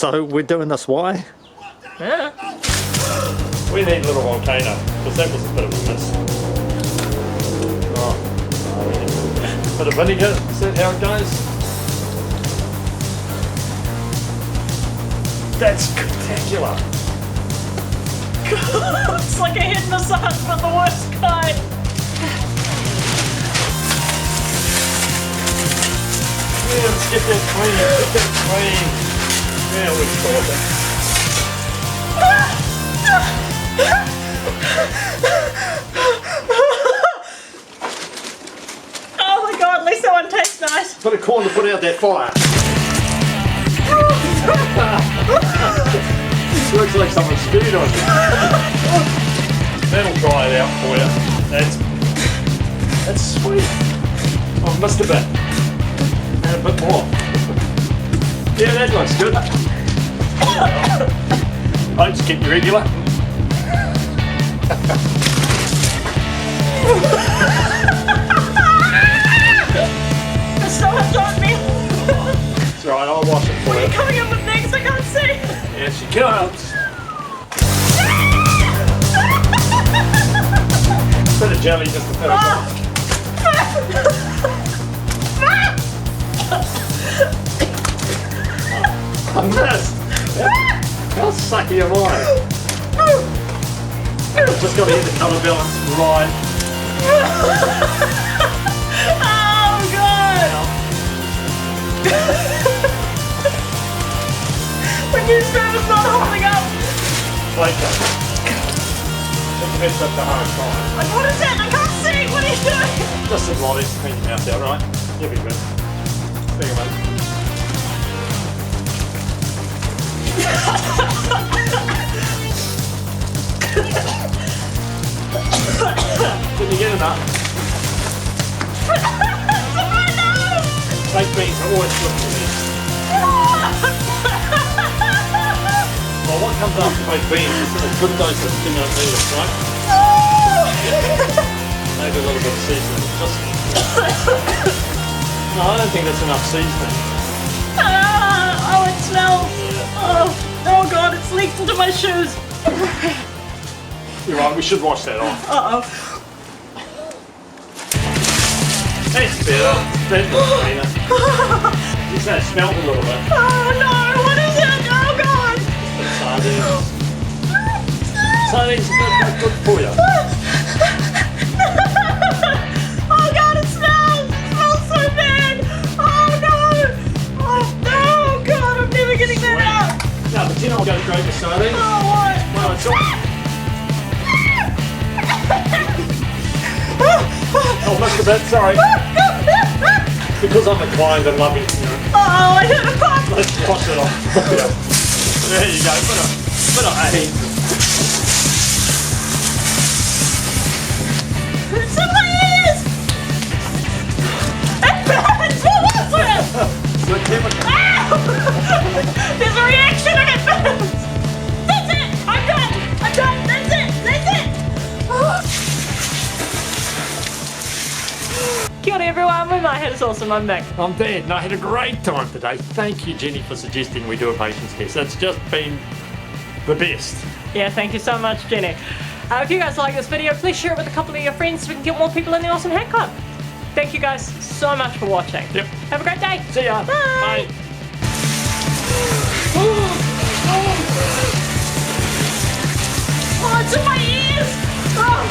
So we're doing this why? Yeah. We need a little volcano, because that was a bit of a miss. Oh, bit of vinegar, is that how it goes? That's spectacular. It's like a head massage, but the worst kind. Yeah, let's get that clean, Yeah, we've caught it. Oh my god, at least that one tastes nice. Put a corn to put out that fire. This looks like someone spewed on you. That'll dry it out for you. That's sweet. I've missed a bit. And a bit more. Yeah, that looks good. I'll just keep you regular. It's so hot on me. It's alright, I'll wash it for What are you. you coming in with next? I can't see. Here she comes. Bit of jelly just to put it on. I missed. How sucky am I? Just got to get the colour balance right. Oh god! When you said it's not holding up. Okay. That's such a hard time. Like, what is that? I can't see. What are you doing? Just some lollies, clean your mouth out, right? You'll be good. There you go, mate. Did you get enough? Baked beans are always good for me. Well, what comes after baked beans is a good dose of stimulant needles, right? Maybe a little bit of seasoning. Just... No, I don't think that's enough seasoning. Oh, it smells. Yeah. Oh god, it's leaked into my shoes. You're right, we should wash that off. Uh-oh. That's better. That's cleaner. You said it smelled a little bit. Oh no, what is it? Oh god. Sardines. Sardines are good for you. Oh god, it smells! It smells so bad! Oh no! Oh no, god, I'm never getting that out! No, but you know I'm going to grate the sardines. Oh, what? Well, it's all... Oh, must have been, sorry. Because I'm inclined and loving, you know. Oh, I hit a pop! Let's wash it off. Yeah. There you go, bit of aid. It's in my ears! It burns! What was it? The chemical. Ow! There's a reaction and it burns! That's it! I'm done! I'm done! That's it! That's it! Kia ora everyone, we're my head is awesome, I'm back. I'm dead and I had a great time today. Thank you, Jenny, for suggesting we do a patience test. It's just been the best. Yeah, thank you so much, Jenny. If you guys like this video, please share it with a couple of your friends so we can get more people in the Awesome Hat Club. Thank you guys so much for watching. Yep. Have a great day. See ya. Bye. Bye. Oh, it's in my ears! Oh.